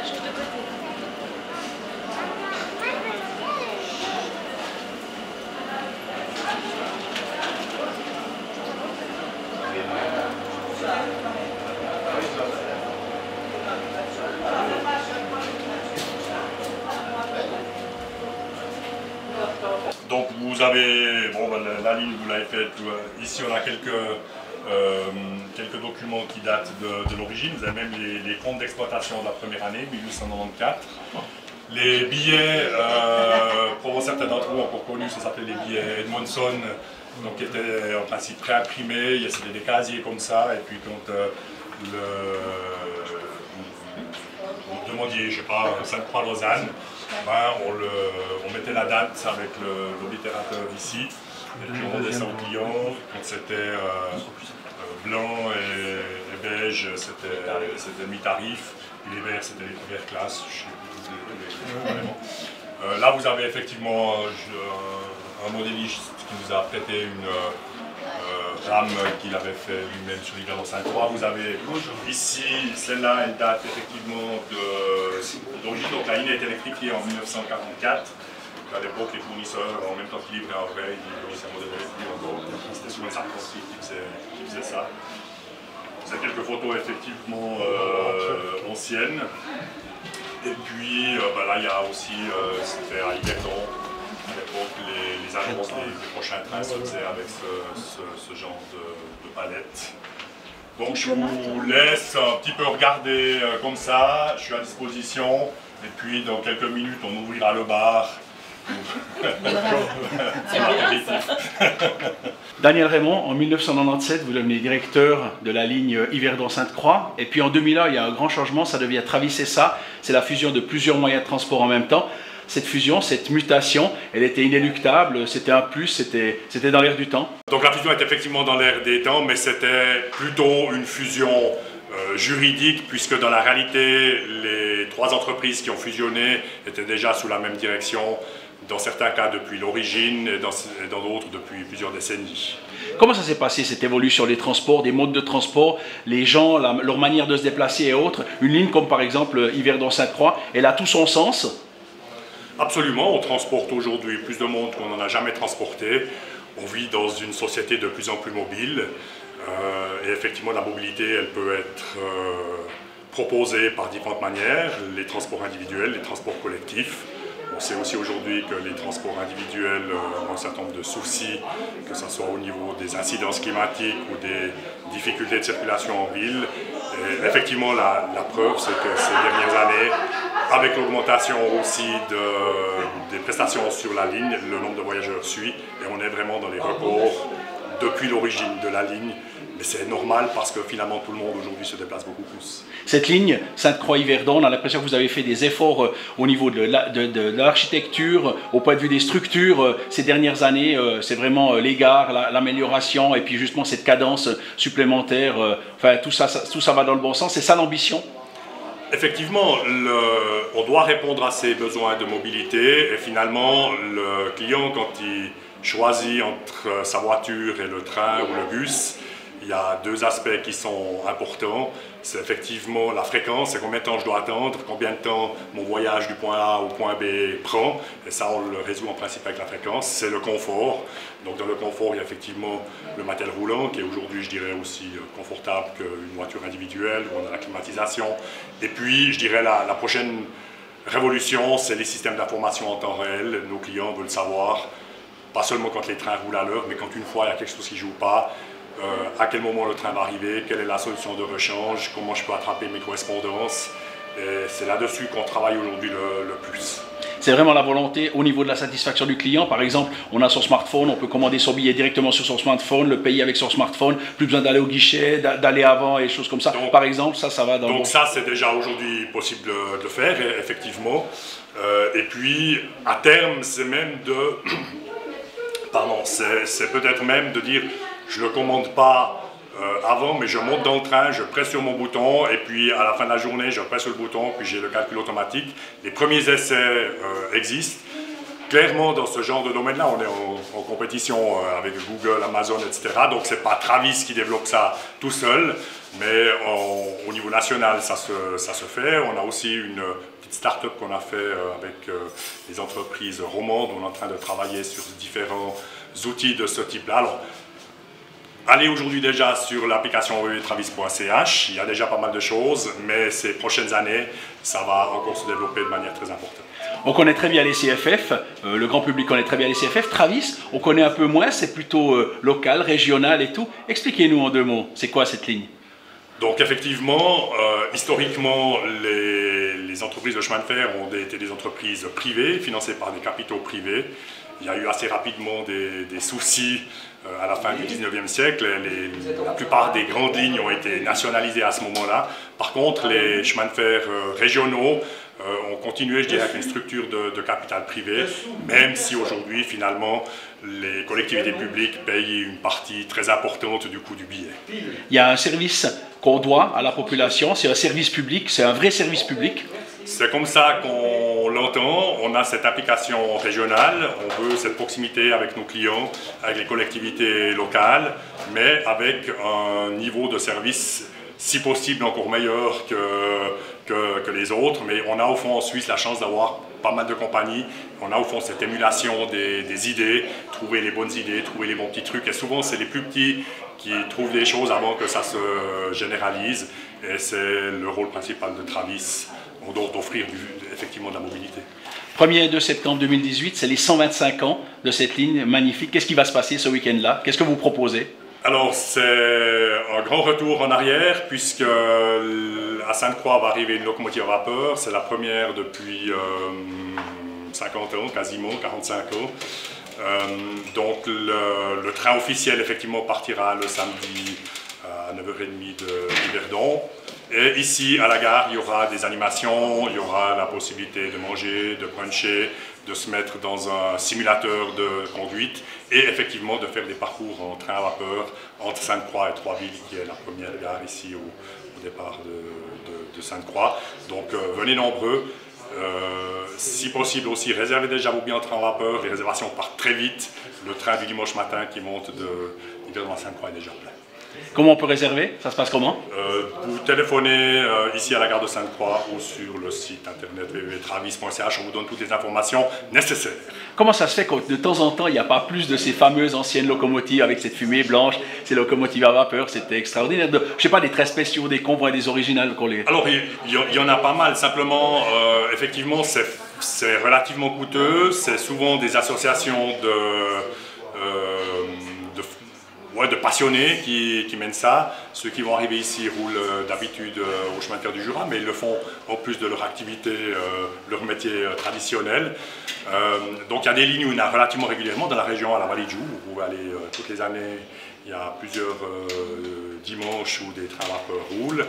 juste de côté. Donc vous avez, bon, la ligne vous l'avez faite, ici on a quelques documents qui datent de l'origine, vous avez même les comptes d'exploitation de la première année, 1894. Les billets, pour certains d'entre vous encore connus, ça s'appelait les billets Edmondson, donc qui étaient en principe préimprimés, c'était des casiers comme ça, et puis quand vous demandiez, je sais pas, Sainte-Croix-Lausanne, ben, on mettait la date avec l'oblitérateur ici, et puis on rendait ça au client. Quand c'était blanc et beige, c'était mi-tarif, et les verts, c'était les premières classes. Là, vous avez effectivement un modéliste qui nous a prêté une rame qu'il avait fait lui-même sur l'Yverdon Sainte-Croix. Vous avez ici, celle-là, elle date effectivement d'origine, donc la ligne a été électrifiée en 1944. À l'époque, les fournisseurs, en même temps qu'ils livraient en vrai, ils fournissaient un modèle électrique. C'était souvent les apprentis qui faisaient ça. C'est quelques photos effectivement anciennes. Et puis là, il y a aussi, c'était à Yverdon, à l'époque, les annonces des prochains trains se faisaient avec ce genre de palette. Donc je vous laisse un petit peu regarder comme ça, je suis à disposition. Et puis dans quelques minutes, on ouvrira le bar. Daniel Raymond, en 1997, vous devenez directeur de la ligne Yverdon-Sainte-Croix. Et puis en 2001, il y a un grand changement, ça devient Travis-Sessa. C'est la fusion de plusieurs moyens de transport en même temps. Cette fusion, cette mutation, elle était inéluctable, c'était un plus, c'était dans l'air du temps. Donc la fusion est effectivement dans l'air des temps, mais c'était plutôt une fusion juridique, puisque dans la réalité, les trois entreprises qui ont fusionné étaient déjà sous la même direction, dans certains cas depuis l'origine et dans d'autres depuis plusieurs décennies. Comment ça s'est passé, cette évolution des transports, des modes de transport, les gens, leur manière de se déplacer et autres? Une ligne comme par exemple Yverdon-Sainte-Croix, elle a tout son sens? Absolument, on transporte aujourd'hui plus de monde qu'on n'en a jamais transporté. On vit dans une société de plus en plus mobile et effectivement la mobilité elle peut être proposée par différentes manières, les transports individuels, les transports collectifs. On sait aussi aujourd'hui que les transports individuels ont un certain nombre de soucis, que ce soit au niveau des incidences climatiques ou des difficultés de circulation en ville. Et effectivement, la preuve, c'est que ces dernières années, avec l'augmentation aussi des prestations sur la ligne, le nombre de voyageurs suit et on est vraiment dans les records depuis l'origine de la ligne. Mais c'est normal parce que finalement tout le monde aujourd'hui se déplace beaucoup plus. Cette ligne Sainte-Croix-Yverdon, on a l'impression que vous avez fait des efforts au niveau de l'architecture, au point de vue des structures. Ces dernières années, c'est vraiment l'égard, l'amélioration et puis justement cette cadence supplémentaire. Enfin, tout ça va dans le bon sens. C'est ça l'ambition? Effectivement, on doit répondre à ces besoins de mobilité et finalement le client, quand il choisit entre sa voiture et le train ou le bus, il y a deux aspects qui sont importants. C'est effectivement la fréquence, c'est combien de temps je dois attendre, combien de temps mon voyage du point A au point B prend. Et ça, on le résout en principe avec la fréquence. C'est le confort. Donc dans le confort, il y a effectivement le matériel roulant, qui est aujourd'hui, je dirais, aussi confortable qu'une voiture individuelle, où on a la climatisation. Et puis, je dirais, la prochaine révolution, c'est les systèmes d'information en temps réel. Nos clients veulent savoir, pas seulement quand les trains roulent à l'heure, mais quand une fois il y a quelque chose qui ne joue pas, à quel moment le train va arriver, quelle est la solution de rechange, comment je peux attraper mes correspondances. C'est là-dessus qu'on travaille aujourd'hui le plus. C'est vraiment la volonté au niveau de la satisfaction du client. Par exemple, on a son smartphone, on peut commander son billet directement sur son smartphone, le payer avec son smartphone, plus besoin d'aller au guichet, d'aller avant et des choses comme ça. Donc, par exemple, ça va dans le bon. Donc ça, c'est déjà aujourd'hui possible de le faire, effectivement. Et puis, à terme, c'est même de... Pardon, c'est peut-être même de dire, je ne le commande pas avant, mais je monte dans le train, je presse sur mon bouton, et puis à la fin de la journée, je presse sur le bouton, puis j'ai le calcul automatique. Les premiers essais existent. clairement, dans ce genre de domaine-là, on est en compétition avec Google, Amazon, etc. Donc, c'est pas Travis qui développe ça tout seul, mais au niveau national, ça se fait. On a aussi une petite start-up qu'on a fait avec les entreprises romandes. On est en train de travailler sur différents outils de ce type-là. Alors, allez aujourd'hui déjà sur l'application www.travis.ch. Il y a déjà pas mal de choses, mais ces prochaines années, ça va encore se développer de manière très importante. On connaît très bien les CFF, le grand public connaît très bien les CFF. Travis, on connaît un peu moins, c'est plutôt local, régional et tout. Expliquez-nous en 2 mots, c'est quoi cette ligne? Donc effectivement, historiquement, les entreprises de chemin de fer ont été des entreprises privées, financées par des capitaux privés. Il y a eu assez rapidement des soucis à la fin du 19e siècle. La plupart des grandes lignes ont été nationalisées à ce moment-là. Par contre, les chemins de fer régionaux ont continué, je dirais, avec une structure de capital privé, même si aujourd'hui, finalement, les collectivités publiques payent une partie très importante du coût du billet. Il y a un service qu'on doit à la population, c'est un service public, c'est un vrai service public. C'est comme ça qu'on l'entend. On a cette application régionale, on veut cette proximité avec nos clients, avec les collectivités locales, mais avec un niveau de service, si possible, encore meilleur que les autres. Mais on a au fond en Suisse la chance d'avoir pas mal de compagnies. On a au fond cette émulation des idées, trouver les bonnes idées, trouver les bons petits trucs. Et souvent, c'est les plus petits qui trouvent des choses avant que ça se généralise. Et c'est le rôle principal de Travis, d'offrir effectivement de la mobilité. 1er et 2 septembre 2018, c'est les 125 ans de cette ligne magnifique. Qu'est-ce qui va se passer ce week-end-là? Qu'est-ce que vous proposez? Alors, c'est un grand retour en arrière, puisque à Sainte-Croix va arriver une locomotive à vapeur. C'est la première depuis 50 ans, quasiment 45 ans. Donc, le train officiel, effectivement, partira le samedi à 9h30 de Yverdon. Et ici, à la gare, il y aura des animations, il y aura la possibilité de manger, de bruncher, de se mettre dans un simulateur de conduite et effectivement de faire des parcours en train à vapeur entre Sainte-Croix et Troisville, qui est la première gare ici au départ de Sainte-Croix. Donc venez nombreux. Si possible aussi, réservez déjà vos billets en train à vapeur. Les réservations partent très vite. Le train du dimanche matin qui monte d'Yverdon à Sainte-Croix est déjà plein. Comment on peut réserver? Ça se passe comment? Vous téléphonez ici à la gare de Sainte-Croix ou sur le site internet www.travis.ch, on vous donne toutes les informations nécessaires. Comment ça se fait que de temps en temps, il n'y a pas plus de ces fameuses anciennes locomotives avec cette fumée blanche, ces locomotives à vapeur? C'était extraordinaire. Je ne sais pas, des traits spéciaux, des convois, des originales qu'on les... Alors, il y en a pas mal. Simplement, effectivement, c'est relativement coûteux. C'est souvent des associations de passionnés qui mènent ça. Ceux qui vont arriver ici roulent d'habitude au chemin de fer du Jura, mais ils le font en plus de leur activité, leur métier traditionnel. Donc il y a des lignes où il y en a relativement régulièrement dans la région, à la Vallée de Joux. Vous pouvez aller toutes les années, il y a plusieurs dimanches où des trains à vapeur roulent.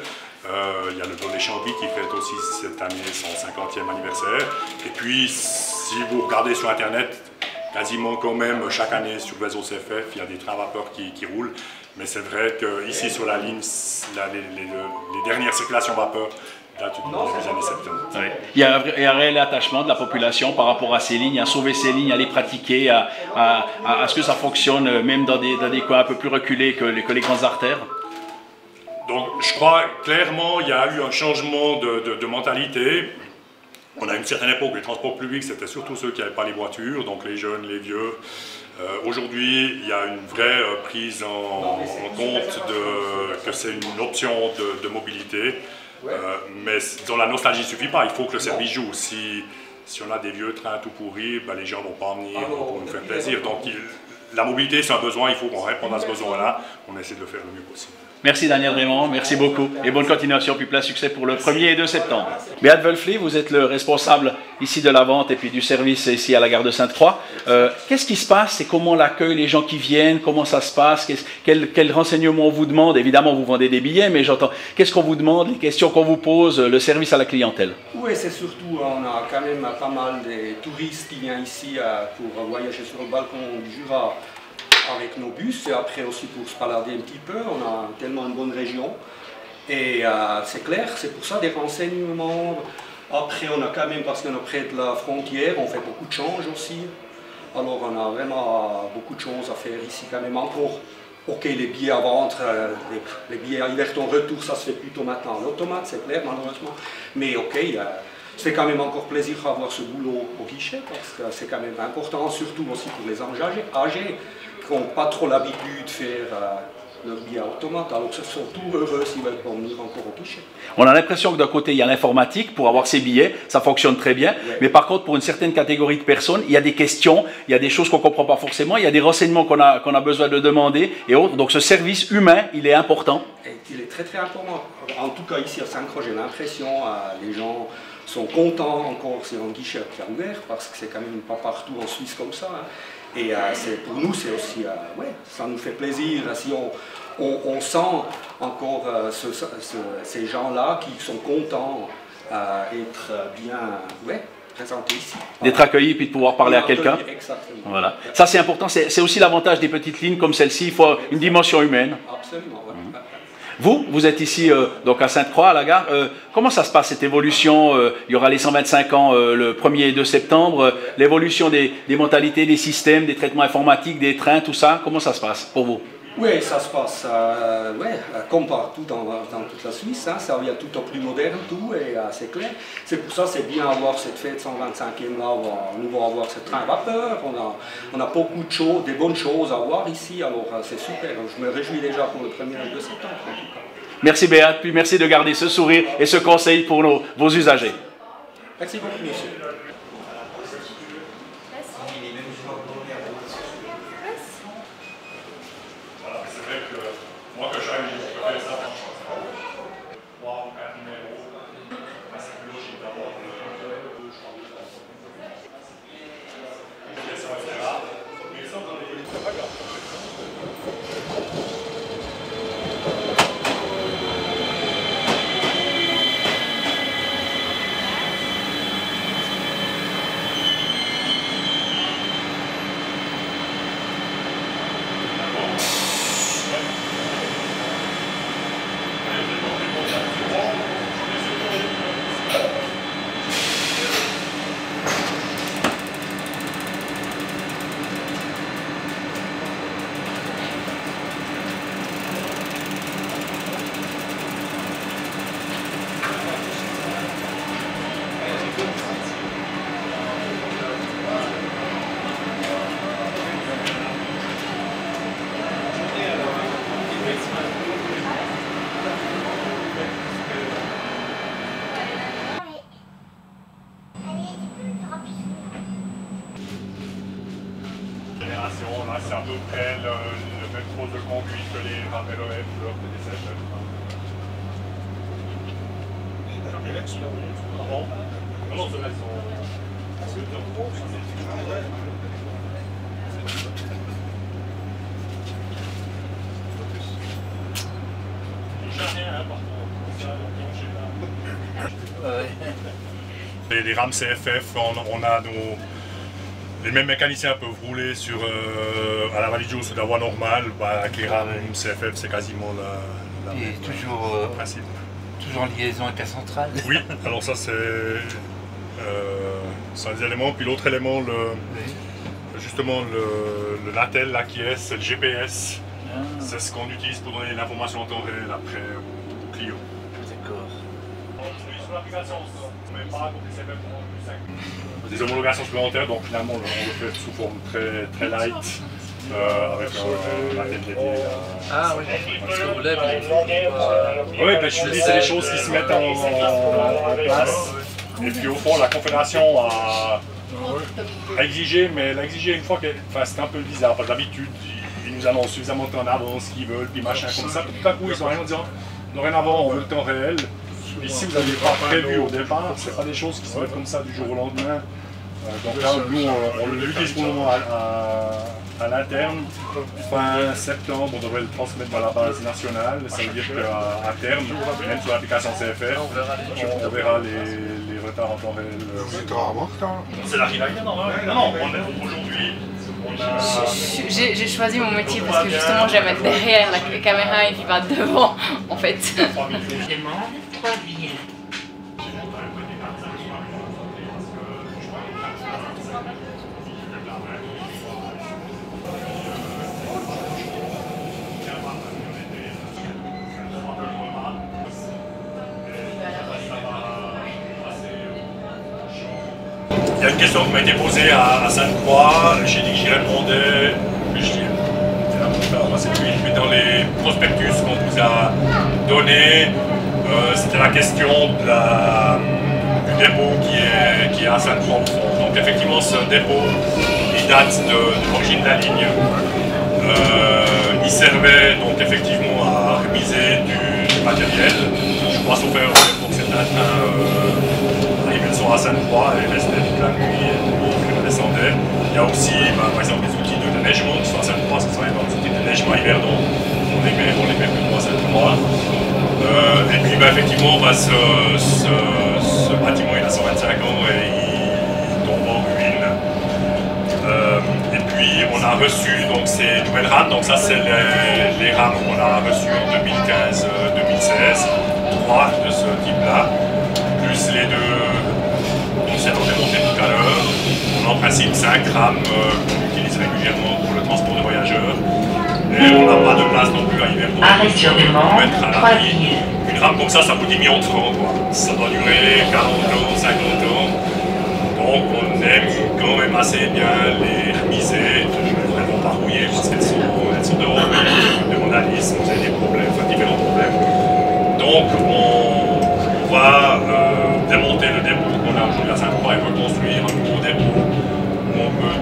Il y a le Don des Chambly qui fête aussi cette année son 50e anniversaire. Et puis, si vous regardez sur Internet, quasiment quand même chaque année sur les OCFF, il y a des trains à vapeur qui roulent. Mais c'est vrai qu'ici sur la ligne, les dernières circulations vapeur datent des années 70. Oui. Il y a un réel attachement de la population par rapport à ces lignes, à sauver ces lignes, à les pratiquer, à ce que ça fonctionne même dans des coins un peu plus reculés que les grandes artères. Donc je crois clairement il y a eu un changement de mentalité. On a une certaine époque, les transports publics, c'était surtout ceux qui n'avaient pas les voitures, donc les jeunes, les vieux. Aujourd'hui, il y a une vraie prise en compte que c'est une option de mobilité. Mais dans la nostalgie, il ne suffit pas, il faut que le service joue. Si on a des vieux trains tout pourris, ben les gens ne vont pas en venir pour nous faire plaisir. Donc la mobilité, c'est un besoin, il faut qu'on réponde à ce besoin-là. On essaie de le faire le mieux possible. Merci Daniel Raymond, merci beaucoup et bonne continuation, puis plein succès pour le 1er et 2 septembre. Beat Wölfli, vous êtes le responsable ici de la vente et puis du service ici à la gare de Sainte-Croix. Qu'est-ce qui se passe et comment on accueille les gens qui viennent? Comment ça se passe? Quels renseignements on vous demande? Évidemment, vous vendez des billets, mais j'entends, qu'est-ce qu'on vous demande? Les questions qu'on vous pose, le service à la clientèle? Oui, c'est surtout, on a quand même pas mal de touristes qui viennent ici pour voyager sur le balcon du Jura avec nos bus et après aussi pour se balader un petit peu. On a tellement une bonne région et c'est clair, c'est pour ça des renseignements, Après, on a quand même, parce qu'on est près de la frontière, on fait beaucoup de change aussi. Alors, on a vraiment beaucoup de choses à faire ici quand même encore. Ok, les billets à vendre, les billets à Yverton retour, ça se fait plutôt maintenant en automate, c'est clair, malheureusement. Mais ok, c'est quand même encore plaisir d'avoir ce boulot au guichet, parce que c'est quand même important, surtout aussi pour les âgés qui n'ont pas trop l'habitude de faire leur billet automate, alors ce sont tout heureux s'ils veulent venir encore au guichet. On a l'impression que d'un côté, il y a l'informatique pour avoir ses billets, ça fonctionne très bien, mais par contre, pour une certaine catégorie de personnes, il y a des questions, il y a des choses qu'on ne comprend pas forcément, il y a des renseignements qu'on a besoin de demander et autres. Donc ce service humain, il est important. Et il est très très important. En tout cas, ici à Sainte-Croix, j'ai l'impression les gens sont contents encore, c'est un guichet qui a ouvert, parce que c'est quand même pas partout en Suisse comme ça. Hein. Et pour nous, c'est aussi, ça nous fait plaisir si on sent encore ces gens-là qui sont contents d'être bien présentés ici. D'être accueillis puis de pouvoir parler à quelqu'un. Exactement. Voilà. Ça, c'est important. C'est aussi l'avantage des petites lignes comme celle-ci. Il faut une dimension humaine. Absolument, oui. Vous êtes ici donc à Sainte-Croix, à la gare. Comment ça se passe cette évolution? Il y aura les 125 ans le 1er et 2 septembre. L'évolution des mentalités, des systèmes, des traitements informatiques, des trains, tout ça. Comment ça se passe pour vous? Oui, ça se passe comme partout dans toute la Suisse. Hein, ça devient tout au plus moderne, tout, et c'est clair. C'est pour ça que c'est bien avoir cette fête 125e là, nous allons avoir ce train à vapeur. On a beaucoup de choses, des bonnes choses à voir ici, alors c'est super. Je me réjouis déjà pour le 1er et 2 septembre en tout cas. Merci Béat, puis merci de garder ce sourire et ce conseil pour vos usagers. Merci beaucoup, monsieur. Moi, que j'aime, je fais ça. Voir un numéro, c'est plus logique d'avoir deux choix. Là, c'est à peu près le même pose de conduite que les RAMELOF ou leurs prédécesseurs. Ah bon? Non, ceux-là, ils sont... Les rames CFF, on a les mêmes mécaniciens peuvent rouler à la Vallée sur la voie normale, avec les rames CFF c'est quasiment la même principe. Toujours en liaison avec la centrale. Oui, alors ça c'est un des éléments, puis l'autre élément, justement le Natel là qui est, c'est le GPS. C'est ce qu'on utilise pour donner l'information en temps réel après aux clients. D'accord. Sur l'application, on ne met pas côté CFF pour plus 5. Des homologations supplémentaires, donc finalement on le fait sous forme très light, avec la tête dédiée. Ah oui, parce que vous l'avez. Oui, ben, je vous dis, c'est des choses qui se mettent en place. Et puis au fond, la Confédération a exigé, mais elle a exigé une fois que. Enfin, c'était un peu bizarre, parce que d'habitude, ils nous annoncent suffisamment de temps en avance, ce qu'ils veulent, puis machin comme ça. Puis tout à coup, ils ont rien en disant dorénavant, on veut le temps réel. Et si vous n'aviez pas prévu au départ, ce n'est pas des choses qui se mettent comme ça du jour au lendemain. Donc là, nous, on l'utilise pour le moment à l'interne. Fin septembre, on devrait le transmettre dans la base nationale. Ça veut dire qu'à terme, même sur l'application CFR, on verra les retards en temps réel. C'est l'arrivée à normalement. Non, aujourd'hui. J'ai choisi mon métier parce que justement j'aime être derrière la caméra et puis pas devant en fait. 3 billets. une question qui m'a été posée à Sainte-Croix. J'ai dit que j'y répondais. Puis dans les prospectus qu'on vous a donnés, c'était la question du dépôt qui est à Sainte-Croix. Donc effectivement, ce dépôt, il date de l'origine de la ligne. Il servait donc effectivement à remiser du matériel. Je crois sauf erreur pour certains trains arrivaient le soir à Sainte-Croix et restaient toute la nuit et puis redescendaient. Il y a aussi par exemple les outils de déneigement qui sont à Sainte-Croix, parce que ça des outils de déneigement hiver, donc on les met plus loin à Sainte-Croix. Et puis effectivement ce bâtiment il a 125 ans et il tombe en ruine. Et puis on a reçu donc ces nouvelles rames, donc ça c'est les rames qu'on a reçues en 2015-2016, 3 de ce type là, plus les deux dont c'est démonté tout à l'heure. On a en principe 5 rames qu'on utilise régulièrement pour le transport de voyageurs. Et on n'a pas de place non plus à Yverdon pour mettre à l'abri. Une rame comme ça coûte 10 millions de francs, quoi. Ça doit durer 40 ans, 50 ans. Donc on aime quand même assez bien les remiser. Elles vont pas rouiller parce qu'elles sont dehors de vandalisme, vous avez des problèmes, enfin différents problèmes. Donc on va démonter le dépôt qu'on a aujourd'hui à Sainte-Croix et reconstruire un nouveau dépôt où on peut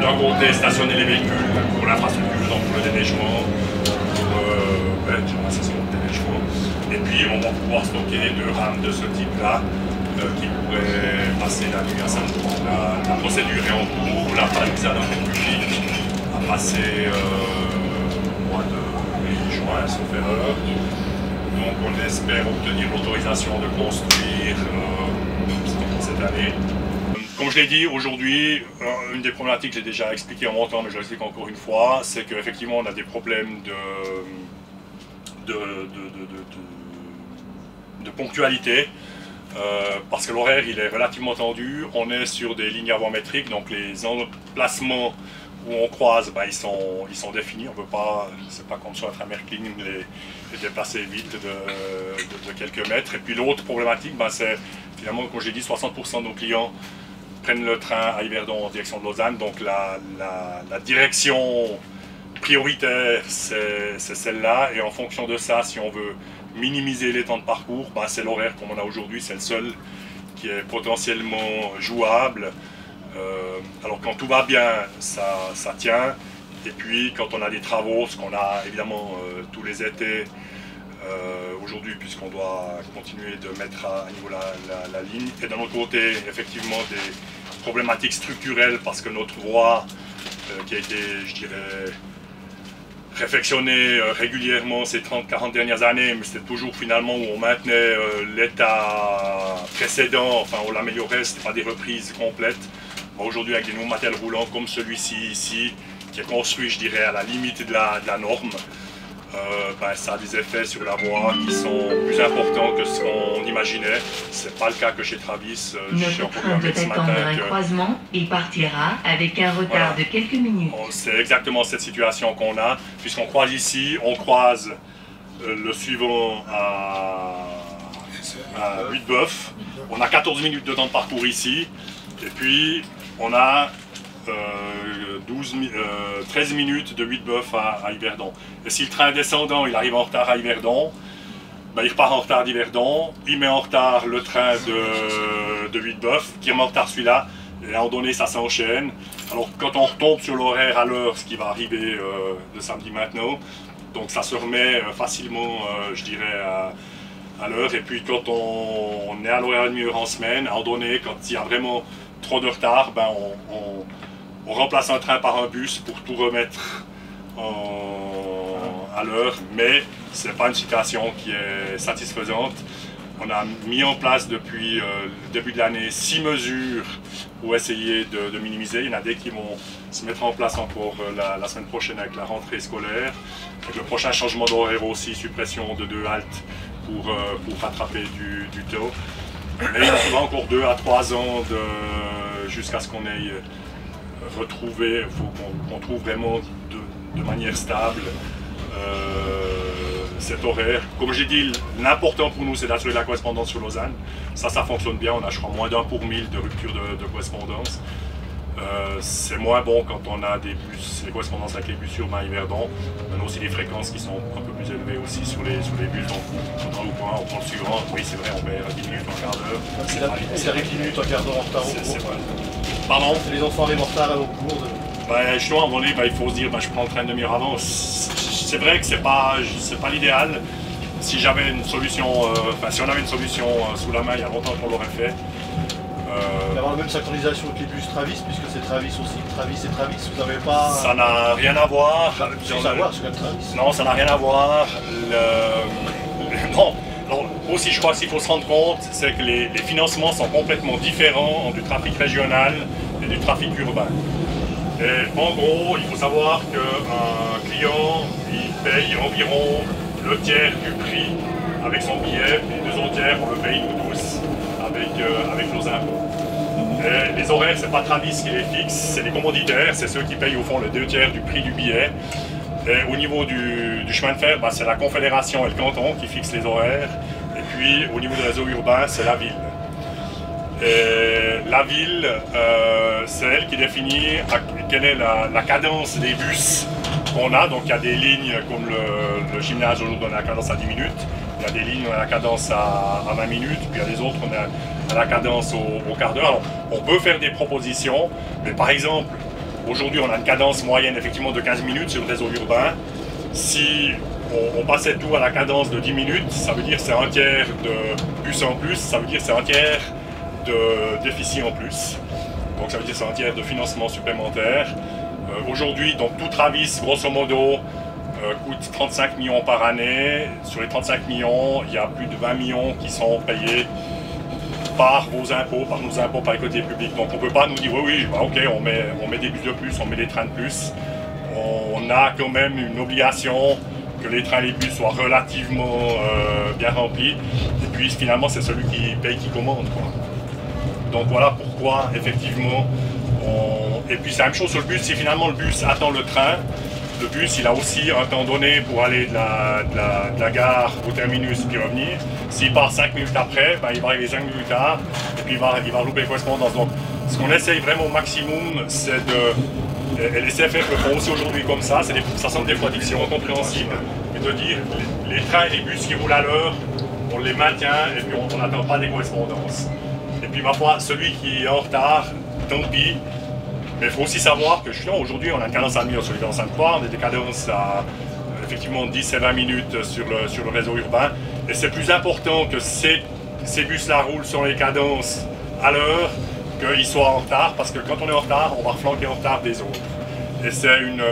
d'un côté stationner les véhicules pour l'infrastructure, donc pour le déneigement, et puis on va pouvoir stocker 2 rames de ce type-là qui pourraient passer la nuit à Sainte-Croix. La procédure est en cours, la Palisa de la République a passé au mois de mai-juin, sauf erreur. Donc on espère obtenir l'autorisation de construire cette année. Comme je l'ai dit, aujourd'hui, une des problématiques que j'ai déjà expliqué en montant, mais je l'explique encore une fois, c'est qu'effectivement on a des problèmes de ponctualité, parce que l'horaire il est relativement tendu. On est sur des lignes avométriques, donc les emplacements où on croise, ils sont définis. On peut pas, c'est pas comme sur un train Märklin, les déplacer vite de quelques mètres. Et puis l'autre problématique, c'est finalement, comme j'ai dit, 60% de nos clients prennent le train à Yverdon en direction de Lausanne, donc la direction prioritaire c'est celle-là, et en fonction de ça, si on veut minimiser les temps de parcours, c'est l'horaire comme on a aujourd'hui, c'est le seul qui est potentiellement jouable. Alors quand tout va bien, ça tient, et puis quand on a des travaux, ce qu'on a évidemment tous les étés, aujourd'hui, puisqu'on doit continuer de mettre à niveau la ligne. Et d'un autre côté, effectivement, des problématiques structurelles, parce que notre voie, qui a été, je dirais, réfectionnée régulièrement ces 30-40 dernières années, mais c'était toujours finalement où on maintenait l'état précédent, enfin on l'améliorait, ce n'était pas des reprises complètes. Aujourd'hui, avec des nouveaux matériels roulants comme celui-ci ici, qui est construit, je dirais, à la limite de la norme, ça a des effets sur la voie qui sont plus importants que ce qu'on imaginait. Ce n'est pas le cas que chez Travis. Notre train doit attendre un croisement et partira avec un retard de quelques minutes. C'est exactement cette situation qu'on a, puisqu'on croise ici, on croise le suivant à Huitboeuf. On a 14 minutes de temps de parcours ici, et puis on a 13 minutes de Huitboeuf à Yverdon. Et si le train descendant il arrive en retard à Yverdon, il repart en retard d'Yverdon, il met en retard le train de Huitboeuf, qui remet en retard celui-là, et à un moment donné ça s'enchaîne. Alors quand on retombe sur l'horaire à l'heure, ce qui va arriver le samedi maintenant, donc ça se remet facilement, je dirais, à l'heure. Et puis quand on est à l'horaire de en semaine, à un moment donné, quand il y a vraiment trop de retard, on remplace un train par un bus pour tout remettre à l'heure, mais ce n'est pas une situation qui est satisfaisante. On a mis en place depuis le début de l'année 6 mesures pour essayer de minimiser. Il y en a des qui vont se mettre en place encore la semaine prochaine avec la rentrée scolaire. Avec le prochain changement d'horaire aussi, suppression de 2 haltes pour rattraper du taux. Mais il nous faudra encore 2 à 3 ans jusqu'à ce qu'on ait retrouvé, il faut qu'on trouve vraiment de manière stable cet horaire. Comme j'ai dit, l'important pour nous, c'est d'assurer la correspondance sur Lausanne. Ça fonctionne bien. On a, je crois, moins d'1 pour 1000 de rupture de correspondance. C'est moins bon quand on a des bus, les correspondances avec les bus urbains Yverdon. On a aussi des fréquences qui sont un peu plus élevées aussi sur les bus. Donc, on prend le suivant. Oui, c'est vrai, on perd 10 minutes, un quart d'heure. C'est arrive 10 minutes, un quart d'heure en retard au cours. Pardon? Les enfants arrivent en retard au cours. Justement, à un moment donné, il faut se dire, je prends le train une demi-heure avant. C'est vrai que c'est pas l'idéal. Si j'avais une solution, si on avait une solution sous la main, il y a longtemps qu'on l'aurait fait. Il y avoir la même synchronisation avec les bus Travis, puisque c'est Travis aussi. Travis et Travis, vous n'avez pas... Ça n'a rien à voir. C'est Travis. Non, ça n'a rien à voir. Non. Alors, aussi, je crois qu'il faut se rendre compte, c'est que les financements sont complètement différents du trafic régional et du trafic urbain. Et en gros, il faut savoir qu'un client, il paye environ le tiers du prix avec son billet, et les 2 autres tiers, on le paye nous tous avec nos impôts. Et les horaires, c'est pas Travis qui les fixe, c'est les commanditaires, c'est ceux qui payent au fond les 2 tiers du prix du billet. Et au niveau du chemin de fer, c'est la Confédération et le canton qui fixent les horaires. Et puis au niveau du réseau urbain, c'est la ville. Et la ville, c'est elle qui définit quelle est la cadence des bus qu'on a. Donc il y a des lignes comme le gymnase, on donne la cadence à 10 minutes. Il y a des lignes où on a la cadence à 20 minutes, puis il y a des autres où on a la cadence au quart d'heure. Alors, on peut faire des propositions, mais par exemple, aujourd'hui on a une cadence moyenne effectivement de 15 minutes sur le réseau urbain. Si on passait tout à la cadence de 10 minutes, ça veut dire que c'est un tiers de bus en plus, ça veut dire que c'est un tiers de déficit en plus. Donc ça veut dire que c'est un tiers de financement supplémentaire. Aujourd'hui, donc tout Travis, grosso modo, coûte 35 millions par année. Sur les 35 millions, il y a plus de 20 millions qui sont payés par vos impôts, par nos impôts, par les côtés publics. Donc on ne peut pas nous dire oui, ok, on met des bus de plus, on met des trains de plus. On a quand même une obligation que les trains et les bus soient relativement bien remplis. Et puis finalement, c'est celui qui paye qui commande, quoi. Donc voilà pourquoi effectivement Et puis c'est la même chose sur le bus, si finalement le bus attend le train, le bus il a aussi un temps donné pour aller de la gare au terminus et puis revenir. S'il part 5 minutes après, il va arriver 5 minutes tard et puis il va louper les correspondances. Donc ce qu'on essaye vraiment au maximum, c'est de... Et les CFF le font aussi aujourd'hui comme ça, ça semble des fois difficilement compréhensible, mais de dire les trains et les bus qui roulent à l'heure, on les maintient et puis on n'attend pas des correspondances. Et puis parfois celui qui est en retard, tant pis. Mais il faut aussi savoir que justement aujourd'hui on a une cadence à demi sur les cadences à 3, on a des cadences à effectivement 10 et 20 minutes sur le réseau urbain. Et c'est plus important que ces bus-là roulent sur les cadences à l'heure qu'ils soient en retard, parce que quand on est en retard, on va reflanquer en retard des autres. Et c'est une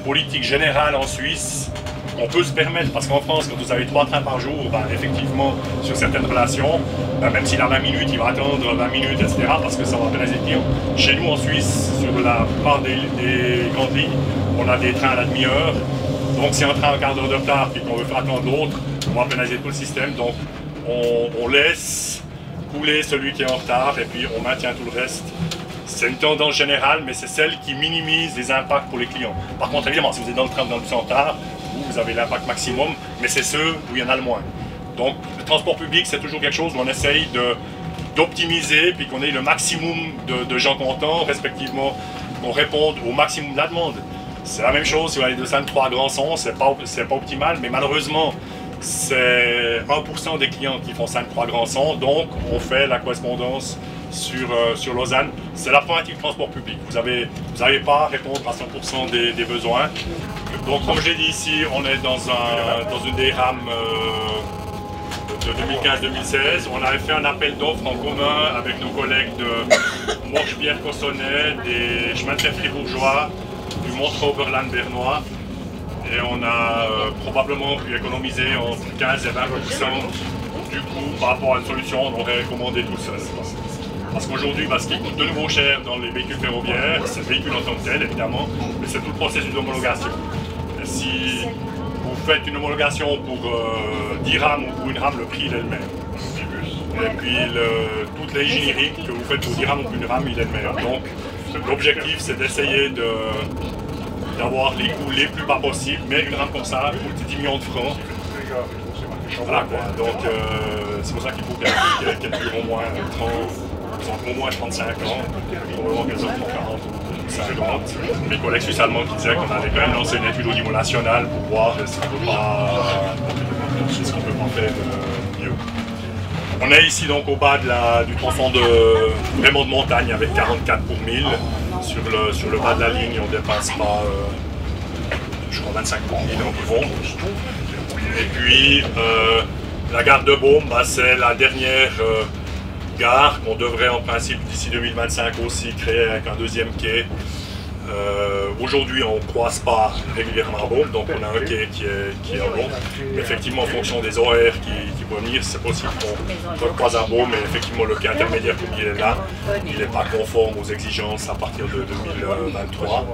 politique générale en Suisse qu'on peut se permettre, parce qu'en France, quand vous avez 3 trains par jour, effectivement, sur certaines relations, même s'il a 20 minutes, il va attendre 20 minutes, etc., parce que ça va pénaliser le client. Chez nous, en Suisse, sur la plupart des grandes lignes, on a des trains à la demi-heure. Donc, si un train a un quart d'heure de retard et qu'on veut faire attendre l'autre, on va pénaliser tout le système. Donc, on laisse couler celui qui est en retard et puis on maintient tout le reste. C'est une tendance générale, mais c'est celle qui minimise les impacts pour les clients. Par contre, évidemment, si vous êtes dans le train ou dans le bus en retard, vous avez l'impact maximum, mais c'est ceux où il y en a le moins. Donc, le transport public, c'est toujours quelque chose où on essaye d'optimiser, puis qu'on ait le maximum de gens contents, respectivement, qu'on réponde au maximum de la demande. C'est la même chose si vous allez de Sainte-Croix à Grandson, c'est pas optimal, mais malheureusement, c'est 1% des clients qui font Sainte-Croix à Grandson, donc on fait la correspondance sur Lausanne. C'est la problématique du transport public. Vous n'avez pas à répondre à 100% des besoins. Donc comme j'ai dit ici, on est dans une des rames de 2015-2016. On avait fait un appel d'offres en commun avec nos collègues de Morges-Pierre-Cossonay, des chemins de fer fribourgeois, du Montreux-Oberland bernois. Et on a probablement pu économiser entre 15 et 20% du coût par rapport à une solution on aurait commandé tout seul. Parce qu'aujourd'hui, ce qui coûte de nouveau cher dans les véhicules ferroviaires, c'est le véhicule en tant que tel évidemment, mais c'est tout le processus d'homologation. Si vous faites une homologation pour 10 rames ou pour une rame, le prix il est le même. Et puis toute l'ingénierie que vous faites pour 10 rames ou pour une rame, il est le même. Donc l'objectif c'est d'essayer d'avoir les coûts les plus bas possibles, mais une rame comme ça coûte 10 millions de francs. Voilà quoi, donc c'est pour ça qu'il faut qu'elle dure au moins 35 ans, probablement qu'elles ont 40 ou 50. Mes collègues suisses-allemands qui disaient qu'on allait quand même lancer une étude au niveau national pour voir ce qu'on peut pas faire mieux. On est ici donc au bas du tronçon vraiment de montagne avec 44 pour 1000. Sur le bas de la ligne, on ne dépasse pas, je crois, 25 pour 1000 environ. Et puis, la gare de Beaume, c'est la dernière gare qu'on devrait en principe d'ici 2025 aussi créer avec un deuxième quai. Aujourd'hui, on ne croise pas régulièrement à Beaume, donc on a un quai qui est en Beaume. Effectivement, en fonction des horaires qui vont venir, c'est possible qu'on croise à Beaume, mais effectivement, le quai intermédiaire comme il est là, il n'est pas conforme aux exigences à partir de 2023.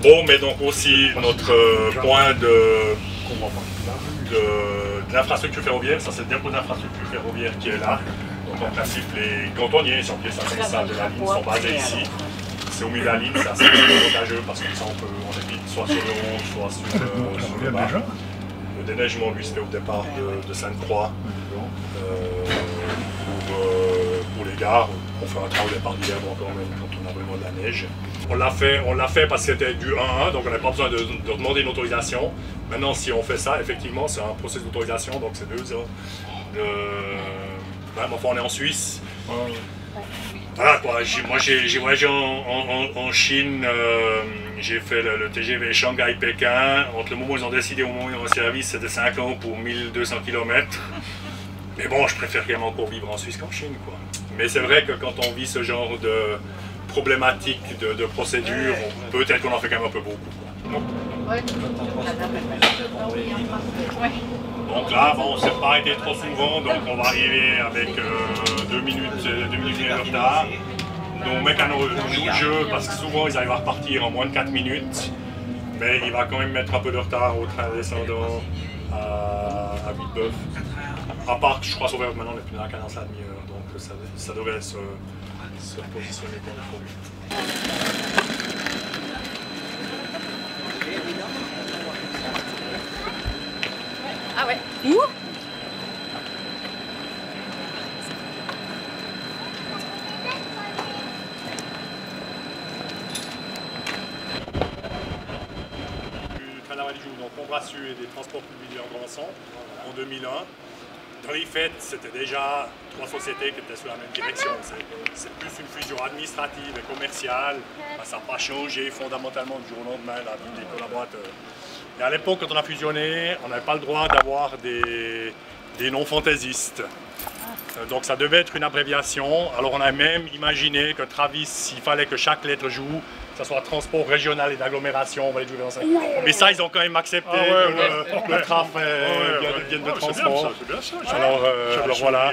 Beaume est donc aussi notre point de l'infrastructure ferroviaire. Ça, c'est le dépôt d'infrastructure ferroviaire qui est là. Donc, en principe, les cantonniers sur pièces indispensables de la ligne sont basés ici. C'est au milieu de la ligne, c'est assez avantageux parce que ça, on évite soit sur le haut, soit sur le bas. Le déneigement, lui, se fait au départ de Sainte-Croix. Pour les gares, on fait un travail au départ d'hiver quand même quand on a vraiment de la neige. On l'a fait parce que c'était du 1-1, donc on n'a pas besoin de demander une autorisation. Maintenant, si on fait ça, effectivement, c'est un processus d'autorisation, donc c'est 2 ans. Enfin, on est en Suisse. Voilà quoi, moi j'ai voyagé en Chine, j'ai fait le TGV Shanghai-Pékin. Entre le moment où ils ont décidé au moment où ils ont un service, c'était 5 ans pour 1200 km. Mais bon, je préfère quand même encore vivre en Suisse qu'en Chine, quoi. Mais c'est vrai que quand on vit ce genre de problématiques, de procédures, peut-être qu'on en fait quand même un peu beaucoup, quoi. Donc là, bon, on ne s'est pas arrêté trop souvent, donc on va arriver avec 2 minutes de retard. Nos mécanos jouent le jeu parce que souvent ils arrivent à repartir en moins de 4 minutes. Mais il va quand même mettre un peu de retard au train descendant à Villebeuf. À part que je crois sauver maintenant on est plus dans la cadence à la demi-heure, donc ça devrait se positionner comme il faut. Ah ouais. Où? Du train d'Avalijou, donc Combrassu et des transports publics en Granson en 2001. Dans les faits, c'était déjà 3 sociétés qui étaient sur la même direction. C'est plus une fusion administrative et commerciale. Ça n'a pas changé fondamentalement du jour au lendemain la vie des collaborateurs. Et à l'époque, quand on a fusionné, on n'avait pas le droit d'avoir des noms fantaisistes. Donc ça devait être une abréviation. Alors on a même imaginé que Travis, s'il fallait que chaque lettre joue, que ce soit transport régional et d'agglomération, on va les jouer dans ça. Mais ça, ils ont quand même accepté que le TRAF vienne de transport. C'est bien ça. Alors voilà.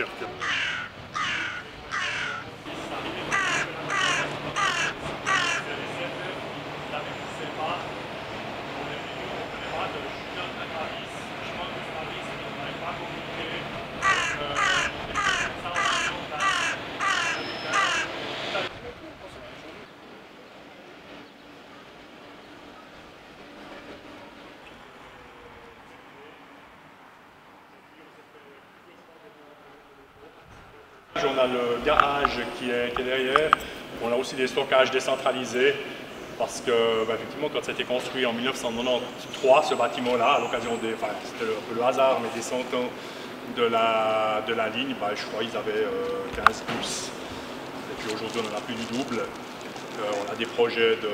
On a le garage qui est derrière, on a aussi des stockages décentralisés parce que effectivement quand ça a été construit en 1993 ce bâtiment là à l'occasion des, c'était un peu le hasard mais des 100 ans de la ligne, je crois qu'ils avaient 15 bus et puis aujourd'hui on en a plus du double. On a des projets de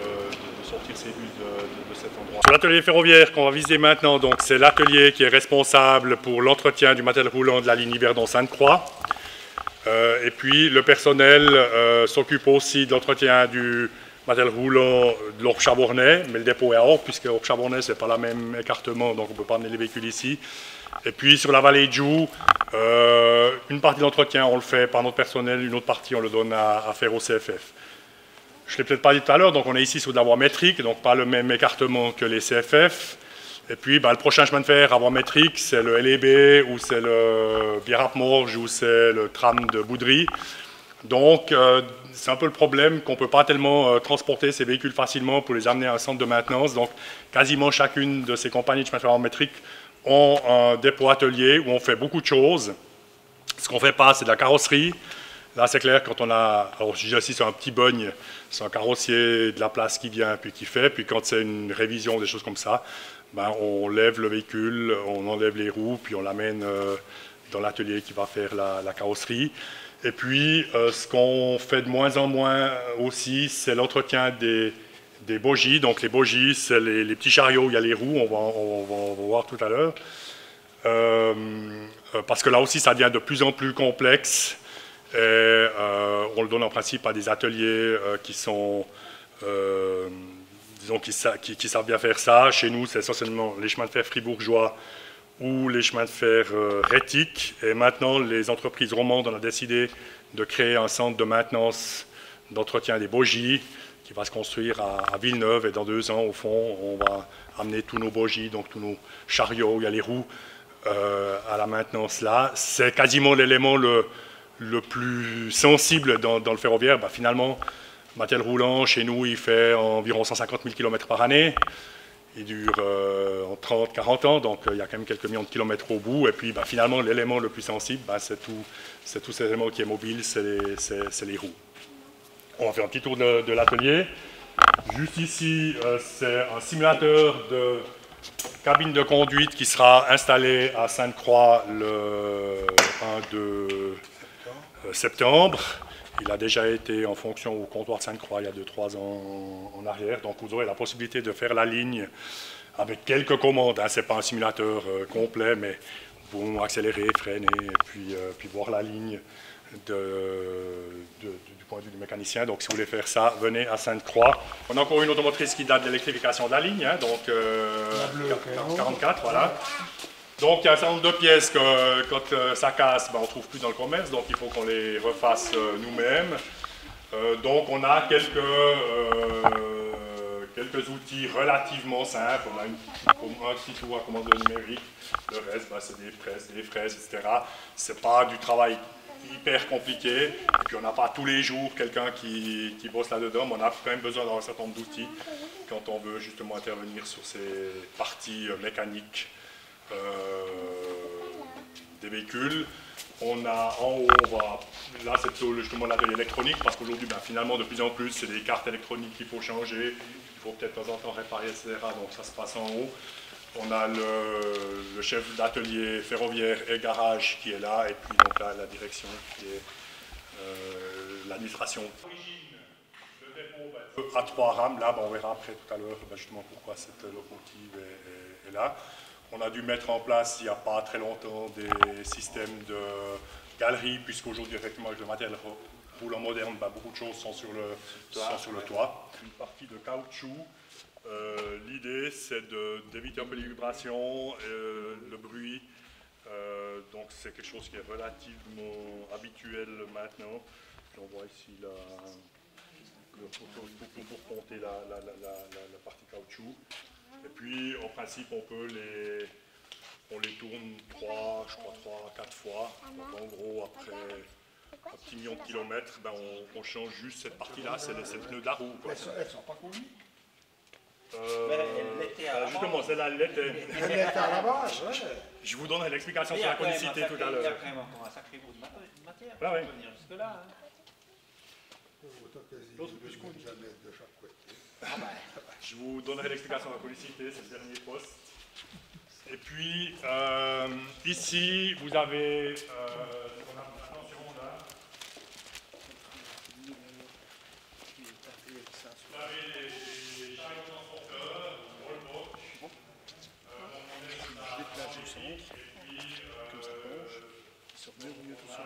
sortir ces bus de cet endroit. Sur l'atelier ferroviaire qu'on va visiter maintenant, donc c'est l'atelier qui est responsable pour l'entretien du matériel roulant de la ligne Yverdon-Sainte-Croix. Et puis le personnel s'occupe aussi de l'entretien du matériel roulant de l'Orbe-Chabornay, mais le dépôt est à Orbe, puisque Orbe-Chabornay c'est pas le même écartement, donc on ne peut pas amener les véhicules ici. Et puis sur la vallée de Joux, une partie de l'entretien on le fait par notre personnel, une autre partie on le donne à faire au CFF. Je ne l'ai peut-être pas dit tout à l'heure, donc on est ici sur de la voie métrique, donc pas le même écartement que les CFF. Et puis le prochain chemin de fer à voie métrique, c'est le LEB, ou c'est le Bierap-Morges, ou c'est le tram de Boudry. Donc c'est un peu le problème qu'on ne peut pas tellement transporter ces véhicules facilement pour les amener à un centre de maintenance. Donc quasiment chacune de ces compagnies de chemin de fer à voie métrique ont un dépôt atelier où on fait beaucoup de choses. Ce qu'on ne fait pas, c'est de la carrosserie. Là, c'est clair, quand on a... Alors, j'ai assis sur un petit bogne, c'est un carrossier de la place qui vient, puis qui fait. Puis quand c'est une révision, des choses comme ça, ben, on lève le véhicule, on enlève les roues, puis on l'amène dans l'atelier qui va faire la carrosserie. Et puis, ce qu'on fait de moins en moins aussi, c'est l'entretien des bogies. Donc, les bogies, c'est les petits chariots où il y a les roues, on va voir tout à l'heure. Parce que là aussi, ça devient de plus en plus complexe. Et, on le donne en principe à des ateliers qui sont, disons, qui savent bien faire ça. Chez nous, c'est essentiellement les chemins de fer fribourgeois ou les chemins de fer rétiques. Et maintenant, les entreprises romandes ont décidé de créer un centre de maintenance d'entretien des bogies qui va se construire à Villeneuve. Et dans 2 ans, au fond, on va amener tous nos bogies, donc tous nos chariots, il y a les roues, à la maintenance là. C'est quasiment l'élément le plus sensible dans le ferroviaire. Ben, finalement, le matériel roulant, chez nous, il fait environ 150 000 km par année. Il dure en 30-40 ans, donc il y a quand même quelques millions de kilomètres au bout. Et puis ben, finalement, l'élément le plus sensible, ben, c'est tout cet élément qui est mobile, c'est les roues. On va faire un petit tour de l'atelier. Juste ici, c'est un simulateur de cabine de conduite qui sera installé à Sainte-Croix le 1 septembre. Il a déjà été en fonction au comptoir de Sainte-Croix il y a 2-3 ans en arrière. Donc vous aurez la possibilité de faire la ligne avec quelques commandes. Hein. Ce n'est pas un simulateur complet, mais vous pouvez accélérer, freiner et puis voir la ligne du point de vue du mécanicien. Donc si vous voulez faire ça, venez à Sainte-Croix. On a encore une automotrice qui date de l'électrification de la ligne, hein, donc 44, voilà. Donc il y a un certain nombre de pièces que quand ça casse, ben, on ne trouve plus dans le commerce, donc il faut qu'on les refasse nous-mêmes. Donc on a quelques outils relativement simples. On a un petit tour à commande numérique, le reste ben, c'est des fraises, etc. Ce n'est pas du travail hyper compliqué, et puis on n'a pas tous les jours quelqu'un qui bosse là-dedans, mais on a quand même besoin d'avoir un certain nombre d'outils quand on veut justement intervenir sur ces parties mécaniques des véhicules. On a en haut, là c'est plutôt justement l'atelier électronique, parce qu'aujourd'hui ben, finalement de plus en plus c'est des cartes électroniques qu'il faut changer, il faut peut-être de temps en temps réparer, etc. Donc ça se passe en haut. On a le chef d'atelier ferroviaire et garage qui est là, et puis donc là, la direction qui est l'administration. Le dépôt à 3 rames, là ben, on verra après tout à l'heure ben, justement pourquoi cette locomotive est là. On a dû mettre en place il n'y a pas très longtemps des systèmes de galerie, puisqu'aujourd'hui effectivement avec le matériel roulant moderne, ben, beaucoup de choses sont sur le toit. Une partie de caoutchouc. L'idée c'est d'éviter un peu les vibrations, le bruit, donc c'est quelque chose qui est relativement habituel maintenant. On voit ici le poteau pour monter la partie caoutchouc. Et puis en principe on les tourne 3-4 fois. Donc en gros après un petit million de kilomètres, ben, on change juste cette partie-là, c'est le pneu de la roue. Quoi. Elles sont pas connues. Justement, celle-là, elle l'était. Elle était à la base, ouais. Je vous donnerai l'explication sur la conicité tout à l'heure. Il y a quand même encore un sacré bout de matière pour venir jusque-là. Je vous donnerai l'explication de la conicité, c'est le dernier poste. Et puis, ici, vous avez... attention, là. Vous avez les chariots transporteurs, rollbox, et puis... comme ça penche, ils sortent mieux tout ça.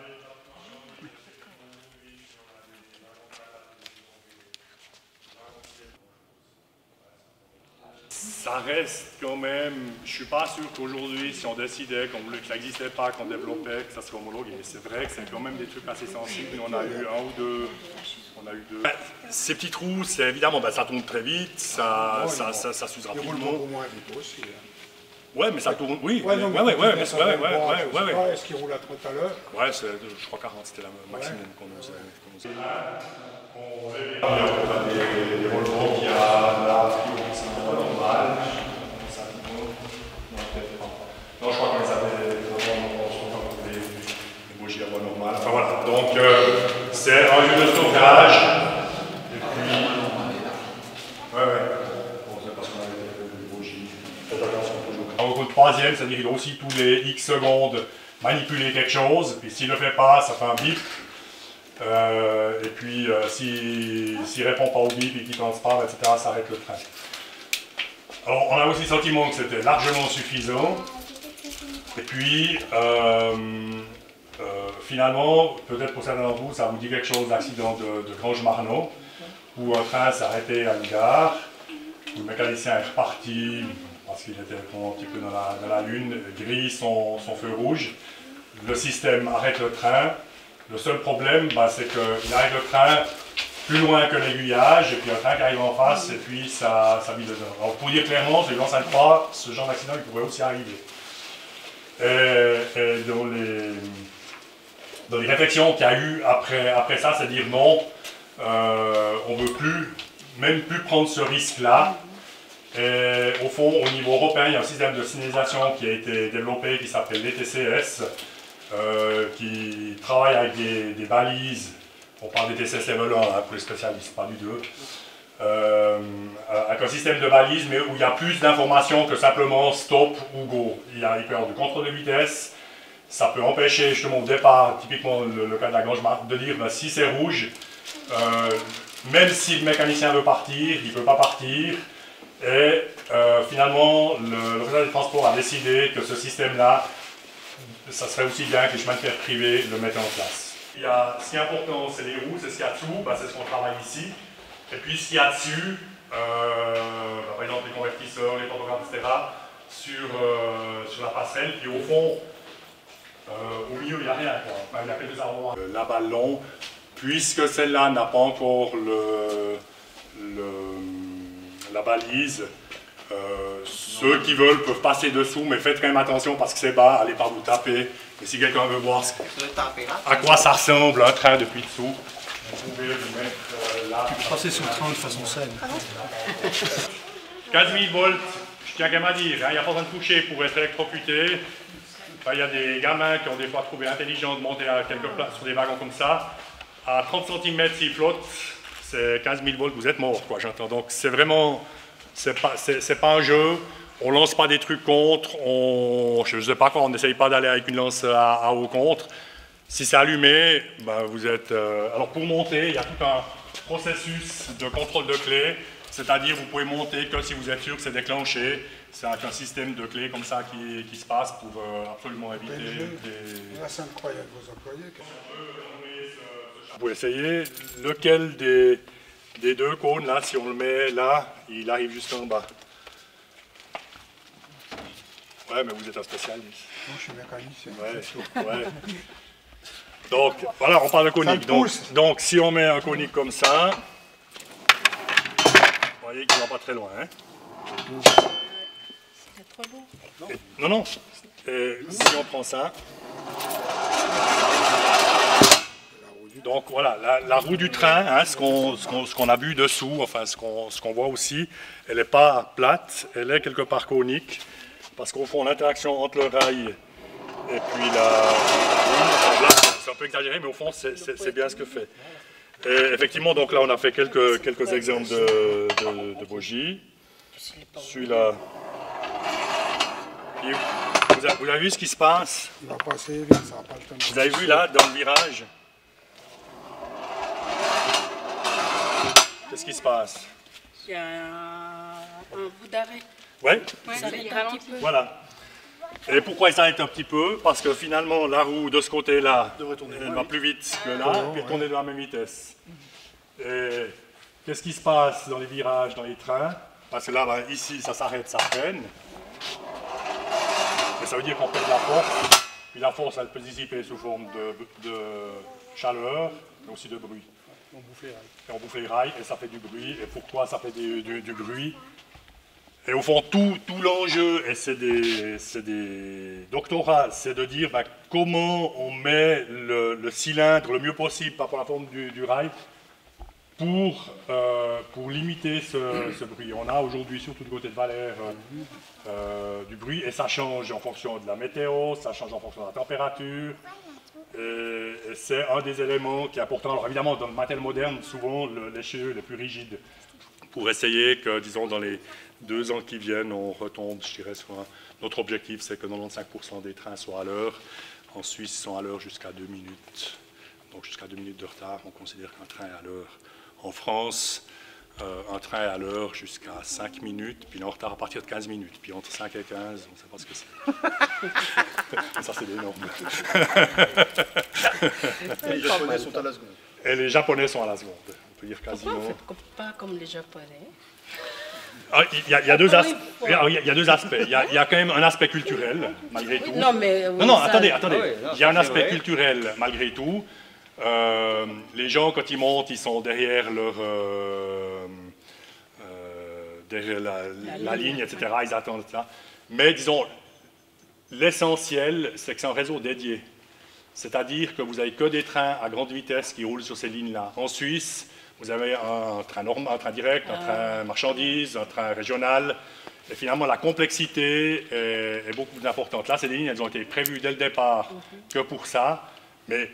Ça reste quand même, je ne suis pas sûr qu'aujourd'hui, si on décidait qu'on voulait que ça n'existait pas, qu'on développait, que ça soit homologué, c'est vrai que c'est quand même des trucs assez sensibles, on a eu un ou deux. Ben, ces petits trous, c'est évidemment, ben, ça tourne très vite, ça s'use rapidement. Il roule beaucoup moins vite aussi. Ouais, mais ça tourne, oui. Est-ce qu'il roule à tout à l'heure? Ouais, je crois 40, c'était le maximum qu'on nous a. On a des rollbox qui a la normal, donc c'est un jeu de stockage. Et puis. Ouais. Bon, c'est parce qu'on a des bougies. Faites attention toujours. Donc le troisième, c'est-à-dire qu'il doit aussi tous les X secondes manipuler quelque chose. Puis s'il ne le fait pas, ça fait un bip. Et puis s'il ne répond pas au bip et qu'il ne pense pas, etc., ça arrête le train. Alors on a aussi le sentiment que c'était largement suffisant. Et puis finalement, peut-être pour certains d'entre vous, ça vous dit quelque chose d'accident de Grange-Marnot, où un train s'est arrêté à une gare, où le mécanicien est reparti parce qu'il était un petit peu dans la lune, grille son feu rouge. Le système arrête le train. Le seul problème, c'est qu'il arrête le train plus loin que l'aiguillage, et puis un train qui arrive en face, et puis ça vide dedans. Alors pour dire clairement, c'est dans 5-3, ce genre d'accident il pourrait aussi arriver. Et dans les réflexions qu'il y a eu après ça, c'est dire non, on ne veut même plus prendre ce risque-là. Et au fond, au niveau européen, il y a un système de signalisation qui a été développé qui s'appelle l'ETCS, qui travaille avec des balises. On parle d'ETCS Level 1 pour les spécialistes, pas du 2. Avec un système de balises, mais où il y a plus d'informations que simplement stop ou go. Il peut y avoir du contrôle de vitesse. Ça peut empêcher justement au départ, typiquement le cas de la Grange-Marnot, de dire si c'est rouge, même si le mécanicien veut partir, il ne peut pas partir. Et finalement, l'Office des transports a décidé que ce système-là, ça serait aussi bien que les chemins de fer privés le mettent en place. Ce qui est important, c'est les roues, c'est ce qu'il y a dessous, c'est ce qu'on travaille ici. Et puis ce qu'il y a dessus, par exemple les convertisseurs, les pantographes, etc., sur la passerelle, puis au fond, au milieu, il n'y a rien, quoi. Il y a quelques armoires. La balle longue, puisque celle-là n'a pas encore la balise, ceux qui veulent peuvent passer dessous, mais faites quand même attention parce que c'est bas, allez pas vous taper. Et si quelqu'un veut voir à quoi ça ressemble un train depuis dessous, vous pouvez le mettre là. Tu peux passer sous le train de façon saine. 15 000 volts, je tiens quand même à dire, il n'y a pas besoin de toucher pour être électrocuté. Il y a des gamins qui ont des fois trouvé intelligent de monter à quelques places sur des wagons comme ça. À 30 cm s'ils flottent, c'est 15 000 volts, vous êtes mort, quoi, j'entends. Donc c'est vraiment, c'est pas un jeu, on lance pas des trucs contre, je ne sais pas quoi, on n'essaye pas d'aller avec une lance à haut contre. Si c'est allumé, vous êtes... alors pour monter, il y a tout un processus de contrôle de clé, c'est-à-dire vous pouvez monter que si vous êtes sûr que c'est déclenché. C'est un système de clés comme ça qui se passe pour absolument éviter des... Là, c'est incroyable, vos employés. Vous pouvez essayer lequel des deux cônes, là, si on le met là, il arrive juste en bas. Ouais, mais vous êtes un spécialiste. Non, je suis mécanicien. Ouais. Donc, voilà, on parle de conique. Donc, si on met un conique comme ça, vous voyez qu'il ne va pas très loin. Hein? Trop lourd. Non. Si on prend ça. Donc voilà, la roue du train, hein, ce qu'on a vu dessous, enfin ce qu'on voit aussi, elle n'est pas plate, elle est quelque part conique, parce qu'au fond l'interaction entre le rail et puis la roue, c'est un peu exagéré, mais au fond c'est bien ce que fait. Et effectivement, donc là on a fait quelques exemples de bogies. Celui-là. Vous avez vu ce qui se passe? Il va passer vite, ça va pas le temps. Vous avez vu là, dans le virage? Qu'est-ce qui se passe? Il y a un bout d'arrêt. Oui? Ça ralentit. Voilà. Et pourquoi il s'arrête un petit peu? Parce que finalement, la roue de ce côté-là, elle va plus vite que là, puis tourner de la même vitesse. Et qu'est-ce qui se passe dans les virages, dans les trains? Parce que là, ici, ça s'arrête, ça freine. Et ça veut dire qu'on perd la force. Puis la force, elle peut se dissiper sous forme de chaleur, mais aussi de bruit. On bouffe les rails. Et on bouffe les rails, et ça fait du bruit. Et pourquoi ça fait du bruit? Et au fond, tout l'enjeu, et c'est des doctorats, c'est de dire comment on met le cylindre le mieux possible par rapport à la forme du rail pour limiter ce bruit. On a aujourd'hui, surtout du côté de Valère, du bruit, et ça change en fonction de la météo, ça change en fonction de la température. Et c'est un des éléments qui est important. Alors évidemment, dans le matériel moderne, souvent les cheveux les plus rigides, pour essayer que, disons, dans les 2 ans qui viennent, on retombe, je dirais, sur notre objectif, c'est que 95% des trains soient à l'heure. En Suisse, ils sont à l'heure jusqu'à 2 minutes. Donc jusqu'à 2 minutes de retard, on considère qu'un train est à l'heure. En France, un train est à l'heure jusqu'à 5 minutes, puis il est en retard à partir de 15 minutes. Puis entre 5 et 15, on ne sait pas ce que c'est. Ça, c'est des normes. Et les Japonais sont à la seconde. Et les Japonais sont à la seconde. On peut dire quasiment. Pourquoi on fait pas comme les Japonais? Il y a 2 aspects. Il y a 2 aspects. Il y a quand même un aspect culturel, malgré tout. Non, mais... Oui, non, ça... attendez. Ah oui, non, il y a un c'est aspect vrai. culturel, malgré tout. Les gens, quand ils montent, ils sont derrière leur... derrière la ligne, etc. Ils attendent ça. Mais disons, l'essentiel, c'est que c'est un réseau dédié. C'est-à-dire que vous n'avez que des trains à grande vitesse qui roulent sur ces lignes-là. En Suisse, vous avez un train normal, un train direct, un train marchandises, un train régional. Et finalement, la complexité est beaucoup plus importante. Là, ces lignes, elles ont été prévues dès le départ que pour ça. Mais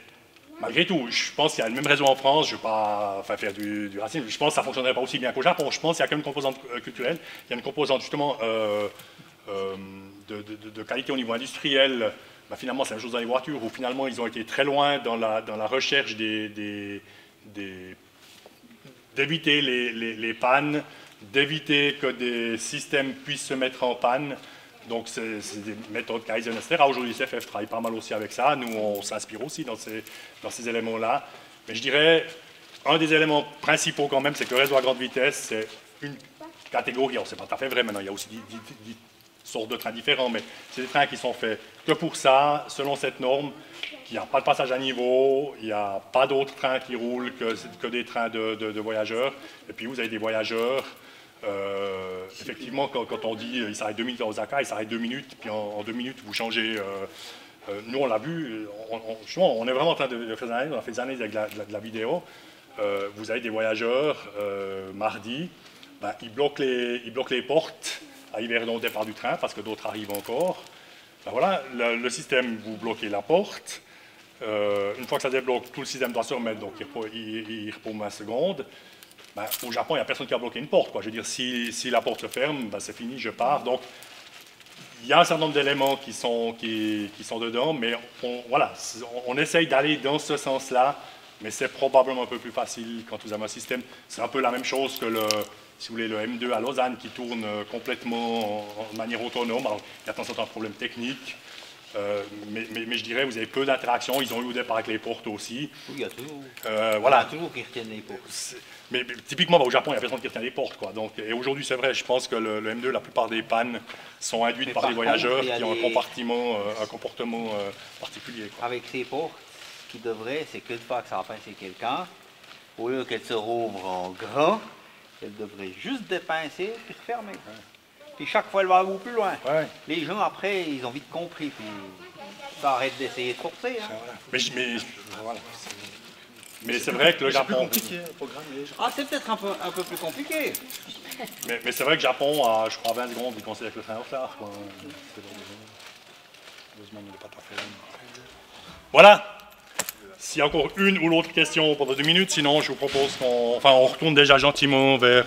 malgré tout, je pense qu'il y a le même réseau en France. Je ne vais pas faire du racisme. Je pense que ça ne fonctionnerait pas aussi bien qu'au Japon. Je pense qu'il y a quand même une composante culturelle. Il y a une composante justement de qualité au niveau industriel. Ben, finalement, c'est la même chose dans les voitures, où finalement, ils ont été très loin dans la recherche d'éviter les pannes, d'éviter que des systèmes puissent se mettre en panne. Donc, c'est des méthodes Kaizen, etc. Aujourd'hui, CFF travaille pas mal aussi avec ça. Nous, on s'inspire aussi dans ces éléments-là. Mais je dirais, un des éléments principaux quand même, c'est que le réseau à grande vitesse, c'est une catégorie. Alors, c'est pas tout à fait vrai maintenant, il y a aussi 10 sortes de trains différents, mais c'est des trains qui sont faits que pour ça, selon cette norme. Il n'y a pas de passage à niveau, il n'y a pas d'autres trains qui roulent que des trains de voyageurs. Et puis, vous avez des voyageurs. Effectivement, quand on dit il s'arrête 2 minutes à Osaka, il s'arrête 2 minutes, puis en 2 minutes, vous changez. Nous, on l'a vu, on est vraiment en train de faire des analyses, on a fait des analyses avec de la vidéo. Vous avez des voyageurs, mardi, ben, ils bloquent les portes à Yverdon au départ du train, parce que d'autres arrivent encore. Ben voilà, le système, vous bloquez la porte. Une fois que ça débloque, tout le système doit se remettre, donc il repose 20 secondes. Ben, au Japon, il n'y a personne qui a bloqué une porte, quoi. Je veux dire, si la porte se ferme, ben, c'est fini, je pars. Donc, il y a un certain nombre d'éléments qui sont dedans, mais on essaye d'aller dans ce sens-là, mais c'est probablement un peu plus facile quand vous avez un système. C'est un peu la même chose que si vous voulez, le M2 à Lausanne qui tourne complètement en manière autonome. Alors, il y a de temps en temps un problème technique. Mais je dirais, vous avez peu d'interactions. Ils ont eu au départ avec les portes aussi. Oui, il y a toujours. Voilà. Il y a toujours qui retiennent les portes. Mais typiquement, au Japon, il n'y a personne qui retient les portes, quoi. Donc, et aujourd'hui, c'est vrai, je pense que le M2, la plupart des pannes sont induites par des voyageurs qui ont un comportement particulier, quoi. Avec ces portes, ce qui devrait, c'est qu'une fois que ça va pincer quelqu'un, au lieu qu'elle se rouvre en grand, elle devrait juste dépincer puis refermer. Ouais. Puis chaque fois, elle va beaucoup plus loin. Ouais. Les gens, après, ils ont vite compris. Puis ça arrête d'essayer de forcer. Hein. Voilà. Mais c'est vrai que le Japon... C'est plus compliqué à programmer. Ah, c'est peut-être un peu plus compliqué. Mais c'est vrai que le Japon, à, je crois, 20 secondes, il considère que le train est en retard, quoi. Heureusement, il n'est pas fait. Voilà. S'il y a encore une ou l'autre question pendant 2 minutes, sinon je vous propose on retourne déjà gentiment vers...